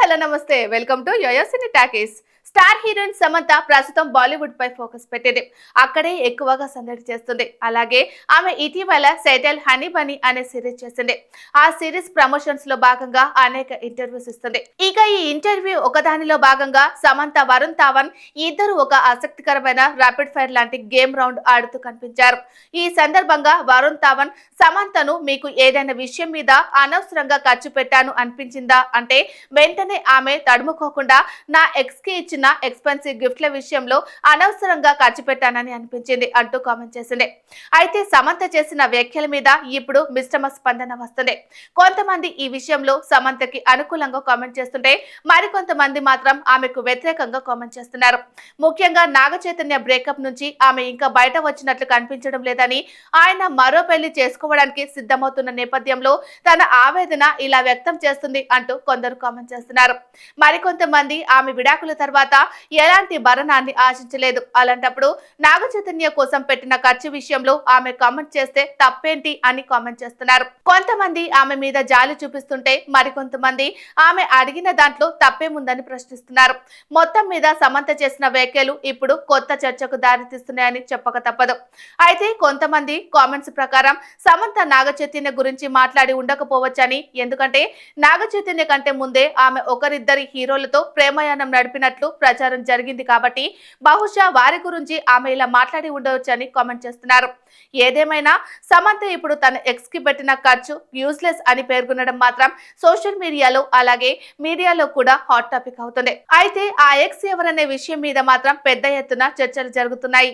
Hello నమస్తే welcome to YoYo Cine Talkies. Star heroine Samantha ప్రస్తుతం Bollywood పై focus పెట్టింది. అక్కడే ఎక్కువగా సందడి చేస్తుంది. అలాగే ఆమె ఇటీవల సెటిల్ హనీ బనీ అనే సిరీస్ చేసింది. ఆ సిరీస్ ప్రమోషన్స్ లో భాగంగా అనేక ఇంటర్వ్యూస్ ఇస్తుంది. ఇక ఈ ఇంటర్వ్యూ ఒకదానిలో భాగంగా సమంత వరుణ్ ధావన్ ఇద్దరు ఒక ఆసక్తికరమైన రాపిడ్ ఫైర్ లాంటి గేమ్ రౌండ్ ఆడుతూ కనిపించారు. ఈ సందర్భంగా వరుణ్ ధావన్ సమంతను మీకు ఏదైనా విషయం మీద అనవసరంగా ఖర్చు పెట్టాను అనిపించిందా అంటే వెంటనే ఆమె తడుముకోకుండా నా ఎక్స్ కి ఇచ్చిన ఎక్స్పెన్సివ్ గిఫ్ట్ల విషయంలో అనవసరంగా ఖర్చు పెట్టానని అనిపించింది అంటూ కామెంట్ చేసింది. అయితే సమంత చేసిన వ్యాఖ్యల మీద ఇప్పుడు మిశ్రమ స్పందన వస్తుంది. కొంతమంది ఈ విషయంలో సమంతకి అనుకూలంగా కామెంట్ చేస్తుంటే మరికొంతమంది మాత్రం ఆమెకు వ్యతిరేకంగా కామెంట్ చేస్తున్నారు. ముఖ్యంగా నాగ చైతన్య బ్రేకప్ నుంచి ఆమె ఇంకా బయట వచ్చినట్లు కనిపించడం లేదని, ఆయన మరో పెళ్లి చేసుకోవడానికి సిద్ధమవుతున్న నేపథ్యంలో తన ఆవేదన ఇలా వ్యక్తం చేస్తుంది అంటూ కొందరు కామెంట్ చేస్తున్నారు. మరికొంతమంది ఆమె విడాకుల తర్వాత ఎలాంటి భరణాన్ని ఆశించలేదు, అలాంటప్పుడు నాగ చైతన్య కోసం పెట్టిన ఖర్చు విషయంలో ఆమె కామెంట్ చేస్తే తప్పేంటి అని కామెంట్ చేస్తున్నారు. కొంతమంది ఆమె మీద జాలి చూపిస్తుంటే మరికొంతమంది ఆమె అడిగిన దాంట్లో తప్పేముందని ప్రశ్నిస్తున్నారు. మొత్తం మీద సమంత చేసిన వ్యాఖ్యలు ఇప్పుడు కొత్త చర్చకు దారితీస్తున్నాయని చెప్పక తప్పదు. అయితే కొంతమంది కామెంట్స్ ప్రకారం సమంత నాగ చైతన్య గురించి మాట్లాడి ఉండకపోవచ్చని, ఎందుకంటే నాగ చైతన్య కంటే ముందే ఆమె ఒకరిద్దరి హీరోలతో ప్రేమయానం నడిపినట్లు ప్రచారం జరిగింది కాబట్టి బహుశా వారి గురించి ఆమె ఇలా మాట్లాడి ఉండవచ్చని కామెంట్ చేస్తున్నారు. ఏదేమైనా సమంత ఇప్పుడు తన ఎక్స్ కి పెట్టిన ఖర్చు యూజ్లెస్ అని పేర్కొనడం మాత్రం సోషల్ మీడియాలో అలాగే మీడియాలో కూడా హాట్ టాపిక్ అవుతుంది. అయితే ఆ ఎక్స్ ఎవరనే విషయం మీద మాత్రం పెద్ద ఎత్తున చర్చలు జరుగుతున్నాయి.